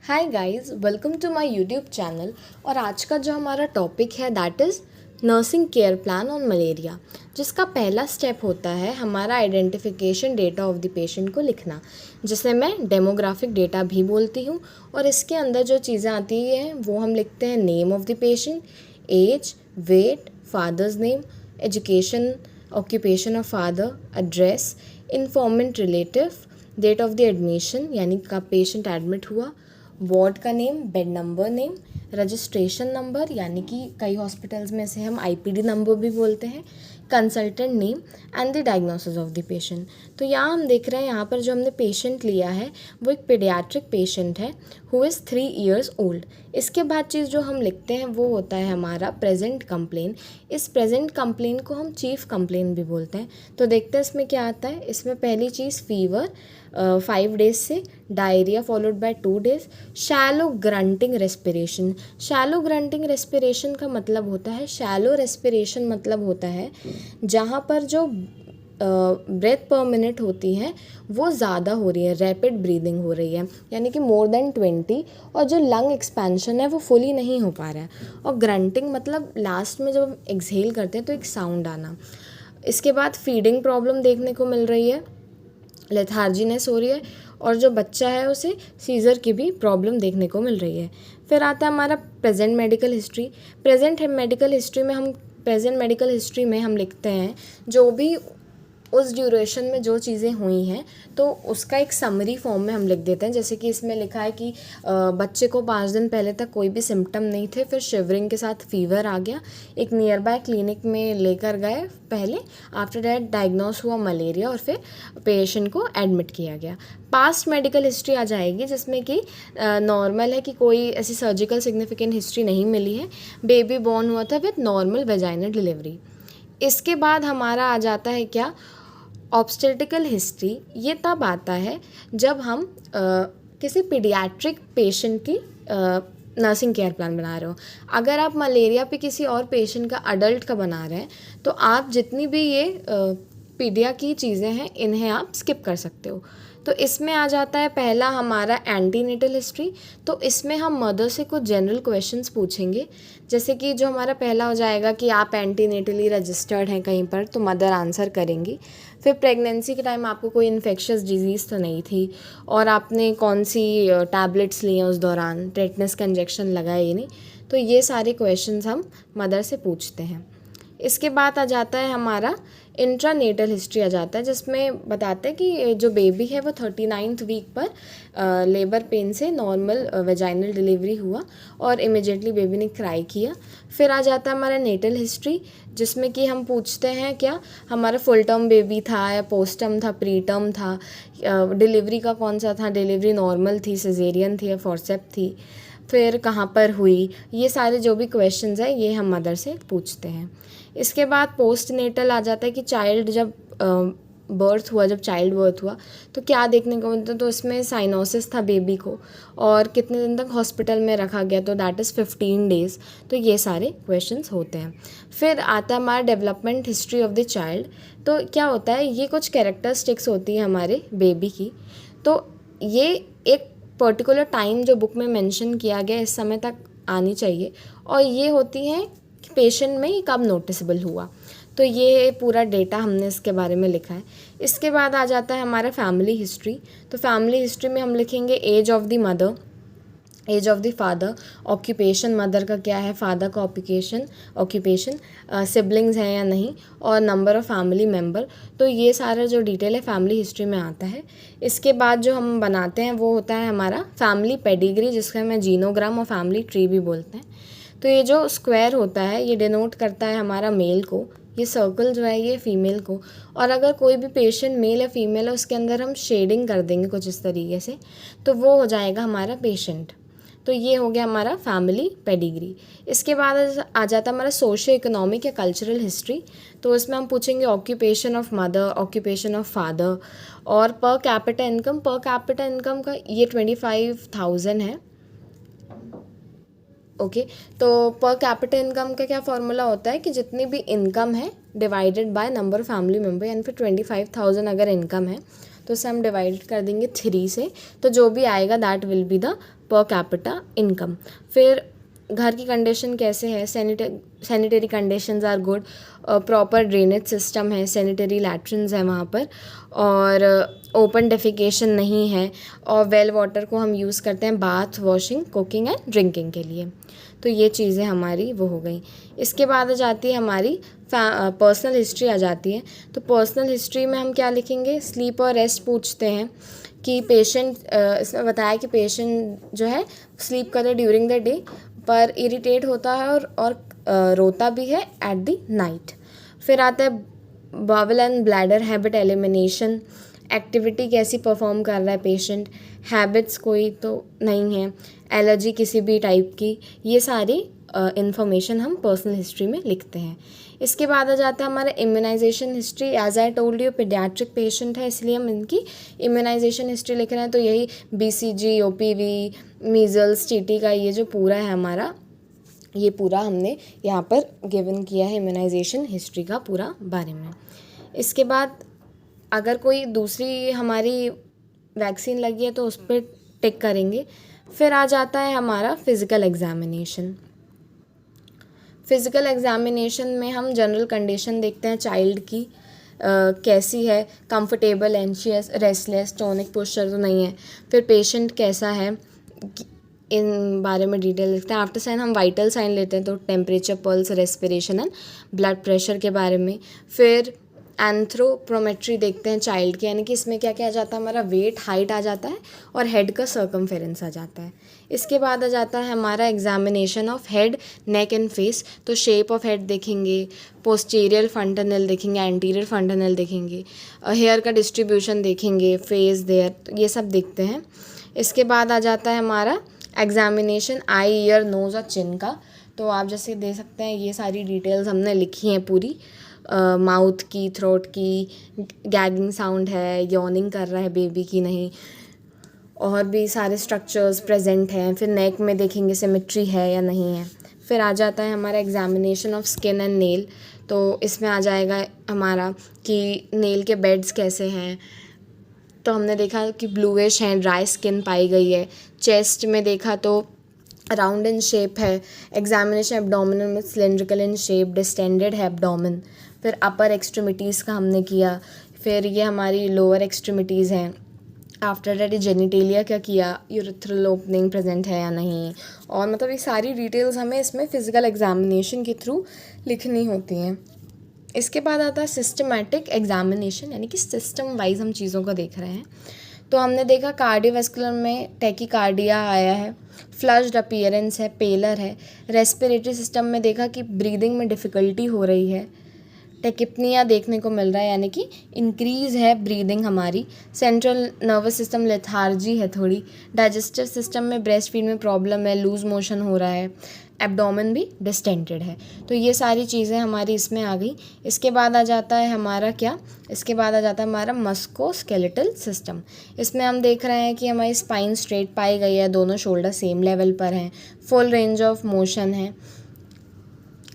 Hi guys, welcome to my YouTube channel. और आज का जो हमारा टॉपिक है that is nursing care plan on malaria, जिसका पहला स्टेप होता है हमारा identification data of the patient को लिखना, जिसे मैं डेमोग्राफिक डेटा भी बोलती हूँ। और इसके अंदर जो चीज़ें आती हैं वो हम लिखते हैं name of the patient, age, weight, father's name, education, occupation of father, address, informant relative, date of the admission यानी कब पेशेंट एडमिट हुआ, वार्ड का name, bed number name, registration number यानी कि कई हॉस्पिटल्स में से हम आईपीडी नंबर भी बोलते हैं, consultant name and the diagnosis of the patient. तो यहाँ हम देख रहे हैं यहाँ पर जो हमने पेशेंट लिया है वो एक पीडियाट्रिक पेशेंट है हु इज़ 3 years ओल्ड। इसके बाद चीज़ जो हम लिखते हैं वो होता है हमारा प्रेजेंट कंप्लेन। इस प्रेजेंट कंप्लेन को हम चीफ कंप्लेन भी बोलते हैं। तो देखते हैं इसमें क्या आता है। इसमें पहली चीज़ फीवर 5 days से, diarrhoea followed by 2 days, shallow grunting respiration. Shallow grunting respiration का मतलब होता है, शैलो रेस्पिरेशन मतलब होता है जहाँ पर जो ब्रेथ पर मिनट होती है वो ज़्यादा हो रही है, रैपिड ब्रीदिंग हो रही है यानी कि मोर देन 20, और जो लंग एक्सपेंशन है वो फुली नहीं हो पा रहा है। और ग्रंटिंग मतलब लास्ट में जब एक्सहेल करते हैं तो एक साउंड आना। इसके बाद फीडिंग प्रॉब्लम देखने को मिल रही है, लेथार्जीनेस हो रही है, और जो बच्चा है उसे सीज़र की भी प्रॉब्लम देखने को मिल रही है। फिर आता है हमारा present medical history. Present medical history में हम लिखते हैं जो भी उस ड्यूरेशन में जो चीज़ें हुई हैं तो उसका एक समरी फॉर्म में हम लिख देते हैं। जैसे कि इसमें लिखा है कि बच्चे को 5 दिन पहले तक कोई भी सिम्टम नहीं थे, फिर शिवरिंग के साथ फीवर आ गया, एक नियर बाय क्लिनिक में लेकर गए पहले, आफ्टर डैट डायग्नोस हुआ मलेरिया और फिर पेशेंट को एडमिट किया गया। पास्ट मेडिकल हिस्ट्री आ जाएगी जिसमें कि नॉर्मल है कि कोई ऐसी सर्जिकल सिग्निफिकेंट हिस्ट्री नहीं मिली है, बेबी बॉर्न हुआ था विद नॉर्मल वेजाइनल डिलीवरी। इसके बाद हमारा आ जाता है क्या, ऑब्स्टेट्रिकल हिस्ट्री। ये तब आता है जब हम किसी पीडियाट्रिक पेशेंट की नर्सिंग केयर प्लान बना रहे हो। अगर आप मलेरिया पे किसी और पेशेंट का, अडल्ट का बना रहे हैं तो आप जितनी भी ये पीडिया की चीज़ें हैं इन्हें आप स्किप कर सकते हो। तो इसमें आ जाता है पहला हमारा एंटीनेटल हिस्ट्री। तो इसमें हम मदर से कुछ जनरल क्वेश्चंस पूछेंगे, जैसे कि जो हमारा पहला हो जाएगा कि आप एंटीनेटली रजिस्टर्ड हैं कहीं पर, तो मदर आंसर करेंगी। फिर प्रेगनेंसी के टाइम आपको कोई इन्फेक्शियस डिजीज़ तो नहीं थी, और आपने कौन सी टैबलेट्स ली हैं उस दौरान, टेटनस का इंजेक्शन लगाया या नहीं। तो ये सारे क्वेश्चंस हम मदर से पूछते हैं। इसके बाद आ जाता है हमारा इंट्रानेटल हिस्ट्री आ जाता है, जिसमें बताते हैं कि जो बेबी है वो 39th वीक पर लेबर पेन से नॉर्मल वेजाइनल डिलीवरी हुआ और इमिजिएटली बेबी ने क्राई किया। फिर आ जाता है हमारा नेटल हिस्ट्री, जिसमें कि हम पूछते हैं क्या हमारा फुल टर्म बेबी था या पोस्ट टर्म था, प्री टर्म था, डिलीवरी का कौन सा था, डिलीवरी नॉर्मल थी, सिजेरियन थी या फॉरसेप थी, फिर कहाँ पर हुई। ये सारे जो भी क्वेश्चंस हैं ये हम मदर से पूछते हैं। इसके बाद पोस्ट नेटल आ जाता है कि चाइल्ड जब बर्थ हुआ, जब चाइल्ड बर्थ हुआ तो क्या देखने को मिलता है। तो इसमें साइनोसिस था बेबी को, और कितने दिन तक हॉस्पिटल में रखा गया, तो दैट इज़ 15 days। तो ये सारे क्वेश्चंस होते हैं। फिर आता है हमारा development history of the child. तो क्या होता है, ये कुछ कैरेक्टरिस्टिक्स होती है हमारे बेबी की। तो ये एक पर्टिकुलर टाइम जो बुक में मेंशन किया गया इस समय तक आनी चाहिए, और ये होती हैं कि पेशेंट में ये कब नोटिसेबल हुआ। तो ये पूरा डेटा हमने इसके बारे में लिखा है। इसके बाद आ जाता है हमारा फैमिली हिस्ट्री। तो फैमिली हिस्ट्री में हम लिखेंगे age of the mother, age of the father, occupation mother का क्या है, फादर का ऑक्यूपेशन, सिबलिंग्स हैं या नहीं, और नंबर ऑफ़ फैमिली मेम्बर। तो ये सारा जो डिटेल है फैमिली हिस्ट्री में आता है। इसके बाद जो हम बनाते हैं वो होता है हमारा फैमिली पेडिग्री, जिसका हमें जीनोग्राम और फैमिली ट्री भी बोलते हैं। तो ये जो स्क्वायर होता है ये डिनोट करता है हमारा मेल को, ये सर्कल जो है ये फीमेल को, और अगर कोई भी पेशेंट मेल या फीमेल है उसके अंदर हम शेडिंग कर देंगे कुछ इस तरीके से, तो वो हो जाएगा हमारा पेशेंट। तो ये हो गया हमारा फैमिली पेडिग्री। इसके बाद आ जाता है हमारा सोशियो इकोनॉमिक या कल्चरल हिस्ट्री। तो इसमें हम पूछेंगे occupation of mother, occupation of father, और per capita income. Per capita income का ये 25,000 है। ओके, तो पर कैपिटा इनकम का क्या फॉर्मूला होता है कि जितनी भी इनकम है divided by number of family member, यानी फिर 25,000 अगर इनकम है तो उसे हम डिवाइड कर देंगे 3 से, तो जो भी आएगा that will be the per capita income. फिर घर की कंडीशन कैसे है, sanitary conditions are good, proper drainage system है, सैनिटरी लैट्रिन्स है वहाँ पर, और ओपन डेफिकेशन नहीं है, और वेल वाटर को हम यूज़ करते हैं bath, washing, cooking and drinking के लिए। तो ये चीज़ें हमारी वो हो गई। इसके बाद आ जाती है हमारी पर्सनल हिस्ट्री आ जाती है। तो पर्सनल हिस्ट्री में हम क्या लिखेंगे, स्लीप और रेस्ट पूछते हैं कि पेशेंट, इसमें बताया कि पेशेंट जो है स्लीप करता है ड्यूरिंग द डे पर इरिटेट होता है और रोता भी है एट द नाइट। फिर आता है bowel and bladder habit elimination, activity कैसी परफॉर्म कर रहा है पेशेंट, हैबिट्स कोई तो नहीं है, एलर्जी किसी भी टाइप की, ये सारी इन्फॉर्मेशन हम पर्सनल हिस्ट्री में लिखते हैं। इसके बाद आ जाता है हमारा immunisation history. As I told you paediatric patient है इसलिए हम इनकी इम्यूनाइजेशन हिस्ट्री लिख रहे हैं। तो यही BCG, OPV, मीज़ल्स, TT का ये जो पूरा है हमारा, ये पूरा हमने यहाँ पर गिवन किया है इम्यूनाइजेशन हिस्ट्री का पूरा बारे में। इसके बाद अगर कोई दूसरी हमारी वैक्सीन लगी है तो उस पर टिक करेंगे। फिर आ जाता है हमारा फिज़िकल एग्जामिनेशन। फिज़िकल एग्जामिनेशन में हम जनरल कंडीशन देखते हैं चाइल्ड की, कैसी है, comfortable, anxious, restless, tonic posture तो नहीं है, फिर पेशेंट कैसा है, इन बारे में डिटेल लिखते हैं। आफ्टर साइन हम वाइटल साइन लेते हैं, तो temperature, pulse, respiration and blood pressure के बारे में। फिर एंथ्रोपोमेट्री देखते हैं चाइल्ड के, यानी कि इसमें क्या क्या आ जाता है, हमारा वेट, हाइट आ जाता है और हेड का सर्कमफेरेंस आ जाता है। इसके बाद आ जाता है हमारा examination of head, neck and face. तो शेप ऑफ हेड देखेंगे, पोस्टीरियर फंटनल देखेंगे, एंटीरियर फंटनल देखेंगे, हेयर का डिस्ट्रीब्यूशन देखेंगे, फेस, देयर, तो ये सब देखते हैं। इसके बाद आ जाता है हमारा एग्जामिनेशन आई, ईयर, नोज़ और चिन का। तो आप जैसे दे सकते हैं ये सारी डिटेल्स हमने लिखी हैं पूरी, माउथ की, थ्रोट की, गैगिंग साउंड है, यॉर्निंग कर रहा है बेबी की नहीं, और भी सारे स्ट्रक्चर्स प्रेजेंट हैं। फिर नेक में देखेंगे सिमेट्री है या नहीं है। फिर आ जाता है हमारा examination of skin and nail. तो इसमें आ जाएगा हमारा कि नेल के बेड्स कैसे हैं। तो हमने देखा कि ब्लूइश हैं, ड्राई स्किन पाई गई है। चेस्ट में देखा तो राउंड इन शेप है। एग्जामिनेशन एब्डोमिनल में सिलेंड्रिकल इन शेप, डिस्टेंडेड है एब्डोमिन। फिर अपर एक्सट्रीमिटीज़ का हमने किया। फिर ये हमारी लोअर एक्सट्रीमिटीज़ हैं। आफ्टर दैट जेनिटेलिया का किया, यूरेथ्रल ओपनिंग प्रेजेंट है या नहीं, और मतलब ये सारी डिटेल्स हमें इसमें फ़िज़िकल एग्जामिनेशन के थ्रू लिखनी होती हैं। इसके बाद आता है सिस्टमैटिक एग्जामिनेशन, यानी कि सिस्टम वाइज हम चीज़ों को देख रहे हैं। तो हमने देखा कार्डियोवैस्कुलर में टैकीकार्डिया आया है, फ्लश्ड अपीयरेंस है, पेलर है। रेस्पिरेटरी सिस्टम में देखा कि ब्रीदिंग में डिफ़िकल्टी हो रही है, टेकिपनिया देखने को मिल रहा है, यानी कि इंक्रीज़ है ब्रीदिंग हमारी। सेंट्रल नर्वस सिस्टम लेथार्जी है थोड़ी। डाइजेस्टिव सिस्टम में ब्रेस्ट फीड में प्रॉब्लम है, लूज़ मोशन हो रहा है, एब्डोमेन भी डिस्टेंटेड है। तो ये सारी चीज़ें हमारी इसमें आ गई। इसके बाद आ जाता है हमारा क्या, इसके बाद आ जाता है हमारा मस्कोस्केलेटल सिस्टम। इसमें हम देख रहे हैं कि हमारी स्पाइन स्ट्रेट पाई गई है, दोनों शोल्डर सेम लेवल पर हैं, फुल रेंज ऑफ मोशन है,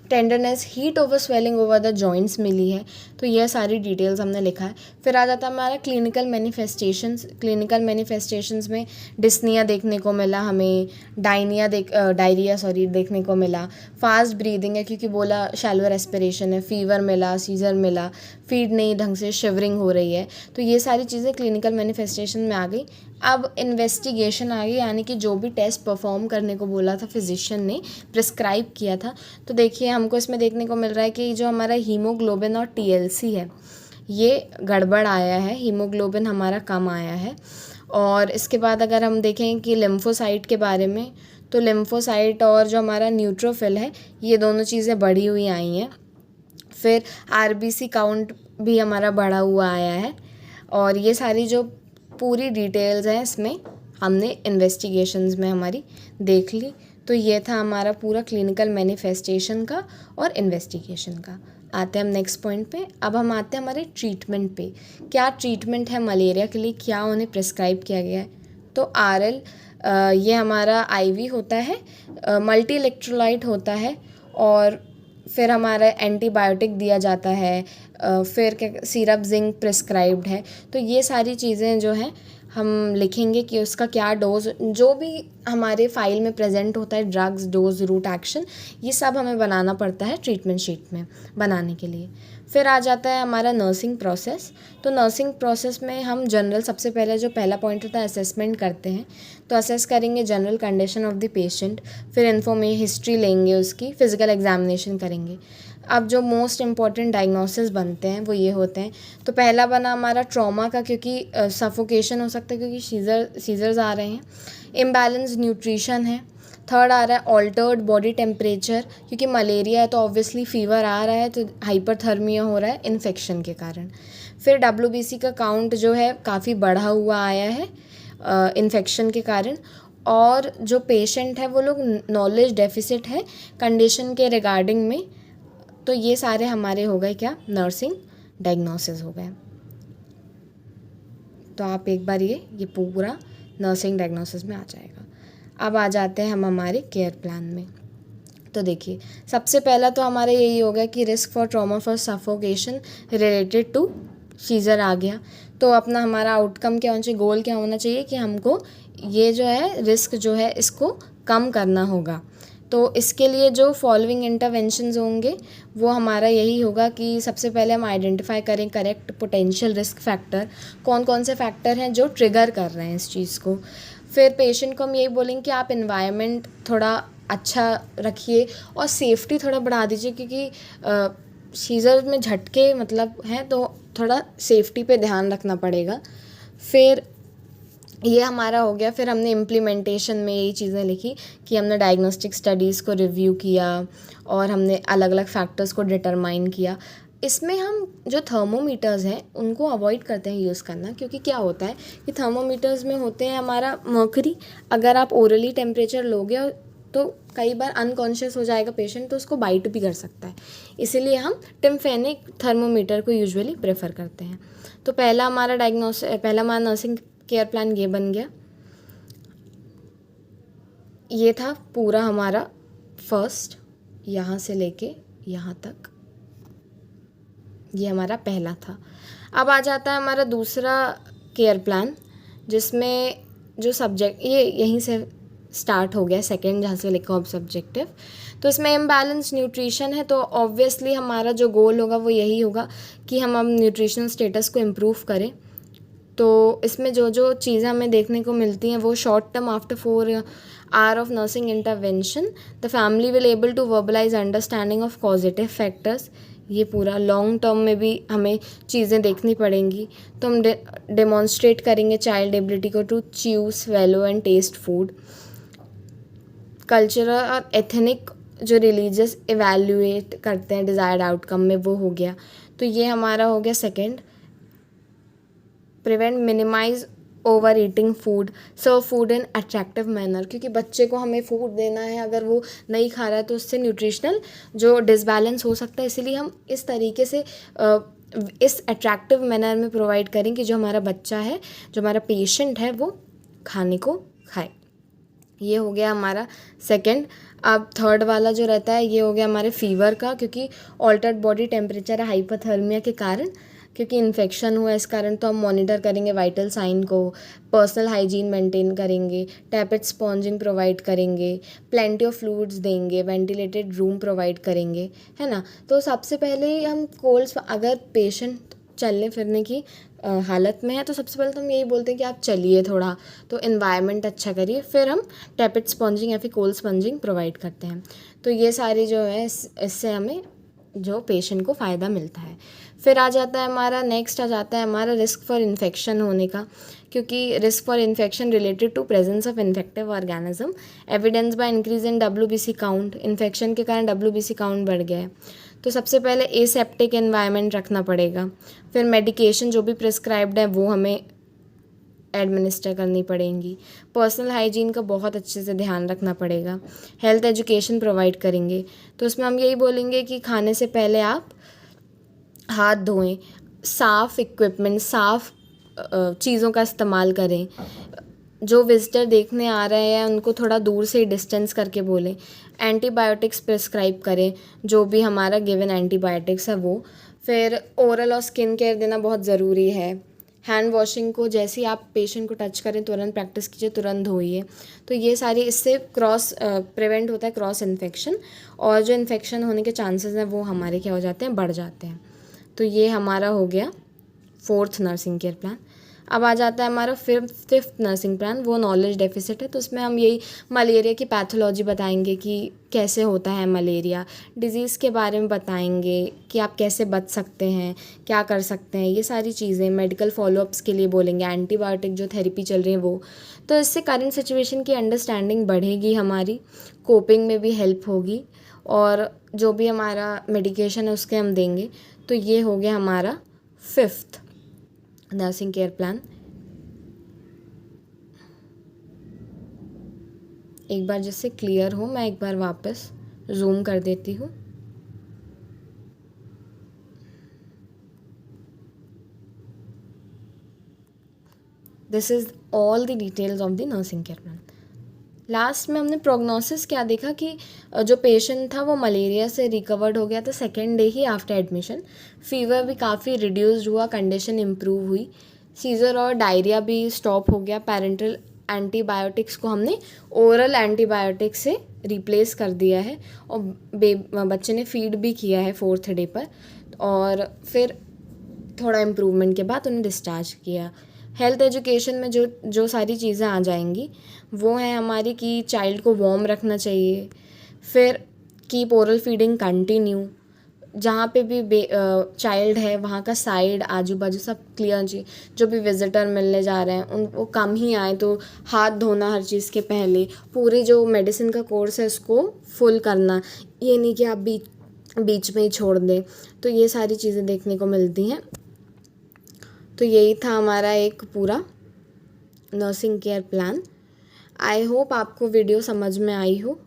tenderness, heat over swelling over the joints मिली है। तो यह सारी डिटेल्स हमने लिखा है। फिर आ जाता है हमारा क्लिनिकल मैनिफेस्टेशंस। क्लिनिकल मैनिफेस्टेशंस में डिस्निया देखने को मिला हमें, डायरिया देखने को मिला, फास्ट ब्रीदिंग है क्योंकि बोला शैलो रेस्पिरेशन है, फीवर मिला, सीजर मिला, फीड नहीं ढंग से, शिवरिंग हो रही है। तो ये सारी चीज़ें क्लिनिकल मैनिफेस्टेशन में आ गई। अब इन्वेस्टिगेशन आ गई, यानी कि जो भी टेस्ट परफॉर्म करने को बोला था फिजिशियन ने, प्रिस्क्राइब किया था। तो देखिए हमको इसमें देखने को मिल रहा है कि जो हमारा हीमोग्लोबिन और TLC है ये गड़बड़ आया है, हीमोग्लोबिन हमारा कम आया है। और इसके बाद अगर हम देखें कि लिम्फोसाइट के बारे में, तो लिम्फोसाइट और जो हमारा न्यूट्रोफिल है ये दोनों चीज़ें बढ़ी हुई आई हैं। फिर RBC काउंट भी हमारा बढ़ा हुआ आया है। और ये सारी जो पूरी डिटेल्स हैं इसमें हमने इन्वेस्टिगेशंस में हमारी देख ली। तो ये था हमारा पूरा क्लिनिकल मैनिफेस्टेशन का और इन्वेस्टिगेशन का। आते हैं हम नेक्स्ट पॉइंट पे। अब हम आते हैं हमारे ट्रीटमेंट पे। क्या ट्रीटमेंट है मलेरिया के लिए, क्या उन्हें प्रिस्क्राइब किया गया है। तो RL ये हमारा IV होता है, मल्टी इलेक्ट्रोलाइट होता है, और फिर हमारा एंटीबायोटिक दिया जाता है, फिर क्या सिरप जिंक प्रिस्क्राइब्ड है। तो ये सारी चीज़ें जो हैं हम लिखेंगे कि उसका क्या डोज, जो भी हमारे फाइल में प्रेजेंट होता है, ड्रग्स, डोज, रूट एक्शन, ये सब हमें बनाना पड़ता है ट्रीटमेंट शीट में बनाने के लिए। फिर आ जाता है हमारा नर्सिंग प्रोसेस। तो नर्सिंग प्रोसेस में हम जनरल, सबसे पहले जो पहला पॉइंट होता है असेसमेंट करते हैं। तो असेस करेंगे general condition of the patient, फिर हिस्ट्री लेंगे, उसकी फिज़िकल एग्जामिनेशन करेंगे। अब जो मोस्ट इम्पॉर्टेंट डायग्नोसिस बनते हैं वो ये होते हैं। तो पहला बना हमारा ट्रॉमा का, क्योंकि सफोकेशन हो सकता है क्योंकि सीजर्स आ रहे हैं। इम्बैलेंस न्यूट्रिशन है। थर्ड आ रहा है ऑल्टर्ड बॉडी टेम्परेचर, क्योंकि मलेरिया है तो ऑब्वियसली फ़ीवर आ रहा है, तो हाइपरथर्मिया हो रहा है इन्फेक्शन के कारण। फिर WBC का काउंट जो है काफ़ी बढ़ा हुआ आया है इन्फेक्शन के कारण। और जो पेशेंट है वो लोग नॉलेज डेफिसिट है कंडीशन के रिगार्डिंग में। तो ये सारे हमारे हो गए क्या, नर्सिंग डायग्नोसिस हो गए। तो आप एक बार ये पूरा नर्सिंग डायग्नोसिस में आ जाएगा। अब आ जाते हैं हम हमारे केयर प्लान में। तो देखिए, सबसे पहला तो हमारा यही होगा कि risk for trauma for suffocation related to seizure आ गया। तो अपना हमारा आउटकम क्या होना चाहिए, गोल क्या होना चाहिए कि हमको ये जो है रिस्क जो है इसको कम करना होगा। तो इसके लिए जो फॉलोइंग इंटरवेंशंस होंगे वो हमारा यही होगा कि सबसे पहले हम आइडेंटिफाई करें करेक्ट पोटेंशियल रिस्क फैक्टर, कौन कौन से फैक्टर हैं जो ट्रिगर कर रहे हैं इस चीज़ को। फिर पेशेंट को हम यही बोलेंगे कि आप इन्वायरमेंट थोड़ा अच्छा रखिए और सेफ्टी थोड़ा बढ़ा दीजिए, क्योंकि सीजर में झटके मतलब हैं तो थोड़ा सेफ्टी पे ध्यान रखना पड़ेगा। फिर ये हमारा हो गया। फिर हमने इम्प्लीमेंटेशन में यही चीज़ें लिखी कि हमने डायग्नोस्टिक स्टडीज़ को रिव्यू किया और हमने अलग अलग फैक्टर्स को डिटरमाइन किया। इसमें हम जो थर्मोमीटर्स हैं उनको अवॉइड करते हैं यूज़ करना, क्योंकि क्या होता है कि थर्मोमीटर्स में होते हैं हमारा मर्करी। अगर आप ओरली टेम्परेचर लोगे तो कई बार अनकॉन्शियस हो जाएगा पेशेंट, तो उसको बाइट भी कर सकता है। इसीलिए हम टिम्फेनिक थर्मोमीटर को यूजुअली प्रेफर करते हैं। तो पहला हमारा नर्सिंग केयर प्लान ये बन गया। ये था पूरा हमारा फर्स्ट, यहाँ से लेके यहाँ तक ये हमारा पहला था। अब आ जाता है हमारा दूसरा केयर प्लान, जिसमें जो सब्जेक्ट ये यहीं से स्टार्ट हो गया, सेकंड जहाँ से लिखा हो सब्जेक्टिव। तो इसमें इम्बैलेंस न्यूट्रिशन है, तो ऑब्वियसली हमारा जो गोल होगा वो यही होगा कि हम अब न्यूट्रिशनल स्टेटस को इम्प्रूव करें। तो इसमें जो जो चीज़ें हमें देखने को मिलती हैं वो short term after 4 hour of nursing intervention the family will able to verbalize understanding of positive factors. ये पूरा लॉन्ग टर्म में भी हमें चीज़ें देखनी पड़ेंगी। तो हम डेमॉन्स्ट्रेट करेंगे चाइल्ड एबिलिटी को to chew, swallow and taste food. Cultural और एथनिक जो रिलीजियस इवैल्यूएट करते हैं डिज़ायर्ड आउटकम में, वो हो गया। तो ये हमारा हो गया second. Prevent minimize over eating food, serve food in attractive manner, क्योंकि बच्चे को हमें फूड देना है, अगर वो नहीं खा रहा है तो उससे न्यूट्रिशनल जो डिसबैलेंस हो सकता है। इसीलिए हम इस तरीके से इस अट्रैक्टिव मैनर में प्रोवाइड करें कि जो हमारा बच्चा है, जो हमारा पेशेंट है, वो खाने को खाए। ये हो गया हमारा सेकंड। अब थर्ड वाला जो रहता है ये हो गया हमारे फीवर का, क्योंकि ऑल्टर्ड बॉडी टेम्परेचर है हाइपोथर्मिया के कारण, क्योंकि इन्फेक्शन हुआ इस कारण। तो हम मॉनिटर करेंगे वाइटल साइन को, पर्सनल हाइजीन मेंटेन करेंगे, टैपेट स्पॉन्जिंग प्रोवाइड करेंगे, प्लेंटी ऑफ फ्लूइड्स देंगे, वेंटिलेटेड रूम प्रोवाइड करेंगे, है ना। तो सबसे पहले हम कोल्ड्स, अगर पेशेंट चलने फिरने की हालत में है तो सबसे पहले तो हम यही बोलते हैं कि आप चलिए थोड़ा, तो इन्वायरमेंट अच्छा करिए। फिर हम टैपेट स्पॉन्जिंग या फिर कोल्ड स्पंजिंग प्रोवाइड करते हैं। तो ये सारी जो है इससे हमें जो पेशेंट को फ़ायदा मिलता है। फिर आ जाता है हमारा नेक्स्ट, आ जाता है हमारा रिस्क फॉर इन्फेक्शन होने का, क्योंकि risk for infection related to presence of infective organism, evidence by increase in WBC count. Infection के कारण WBC काउंट बढ़ गया है, तो सबसे पहले एसेप्टिक एनवायरनमेंट रखना पड़ेगा। फिर मेडिकेशन जो भी प्रिस्क्राइब्ड है वो हमें एडमिनिस्टर करनी पड़ेंगी। पर्सनल हाइजीन का बहुत अच्छे से ध्यान रखना पड़ेगा। हेल्थ एजुकेशन प्रोवाइड करेंगे, तो उसमें हम यही बोलेंगे कि खाने से पहले आप हाथ धोएं, साफ़ इक्विपमेंट, साफ़ चीज़ों का इस्तेमाल करें। जो विजिटर देखने आ रहे हैं उनको थोड़ा दूर से डिस्टेंस करके बोलें। एंटीबायोटिक्स प्रिस्क्राइब करें, जो भी हमारा गिवन एंटीबायोटिक्स है वो। फिर ओरल और स्किन केयर देना बहुत ज़रूरी है। हैंड वॉशिंग को जैसे ही आप पेशेंट को टच करें तुरंत प्रैक्टिस कीजिए, तुरंत धोइए। तो ये सारी इससे क्रॉस प्रिवेंट होता है क्रॉस इन्फेक्शन, और जो इन्फेक्शन होने के चांसेस हैं वो हमारे क्या हो जाते हैं, बढ़ जाते हैं। तो ये हमारा हो गया 4th नर्सिंग केयर प्लान। अब आ जाता है हमारा 5th नर्सिंग प्लान, वो नॉलेज डेफिसिट है। तो उसमें हम यही मलेरिया की पैथोलॉजी बताएंगे कि कैसे होता है मलेरिया, डिज़ीज़ के बारे में बताएंगे कि आप कैसे बच सकते हैं, क्या कर सकते हैं, ये सारी चीज़ें। मेडिकल फॉलोअप्स के लिए बोलेंगे, एंटीबायोटिक जो थेरेपी चल रही है वो। तो इससे करंट सिचुएशन की अंडरस्टैंडिंग बढ़ेगी, हमारी कोपिंग में भी हेल्प होगी, और जो भी हमारा मेडिकेशन है उसके हम देंगे। तो ये हो गया हमारा 5th नर्सिंग केयर प्लान। एक बार जिससे क्लियर हो, मैं एक बार वापस जूम कर देती हूँ। This is all the details of the nursing care plan. Last में हमने प्रोग्नोसिस क्या देखा कि जो पेशेंट था वो मलेरिया से रिकवर्ड हो गया था 2nd डे ही आफ्टर एडमिशन। फीवर भी काफ़ी रिड्यूस्ड हुआ, कंडीशन इम्प्रूव हुई, सीजर और डायरिया भी स्टॉप हो गया। पैरेंटल एंटीबायोटिक्स को हमने ओरल एंटीबायोटिक से रिप्लेस कर दिया है, और बच्चे ने फीड भी किया है 4th डे पर, और फिर थोड़ा इम्प्रूवमेंट के बाद उन्हें डिस्चार्ज किया। हेल्थ एजुकेशन में जो सारी चीज़ें आ जाएंगी वो है हमारी कि चाइल्ड को वार्म रखना चाहिए, फिर कीप ओरल फीडिंग कंटिन्यू, जहाँ पे भी चाइल्ड है वहाँ का साइड आजू बाजू सब क्लियर चाहिए। जो भी विजिटर मिलने जा रहे हैं उनको कम ही आए, तो हाथ धोना हर चीज़ के पहले, पूरी जो मेडिसिन का कोर्स है उसको फुल करना, ये नहीं कि आप बीच में ही छोड़ दें। तो ये सारी चीज़ें देखने को मिलती हैं। तो यही था हमारा एक पूरा nursing care plan. I hope आपको वीडियो समझ में आई हो।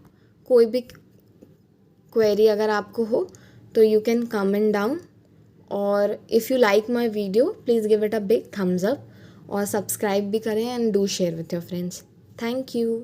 कोई भी क्वेरी अगर आपको हो तो यू कैन कमेंट डाउन, और if you like my video please give it a big thumbs up, और सब्सक्राइब भी करें and do share with your friends. Thank you.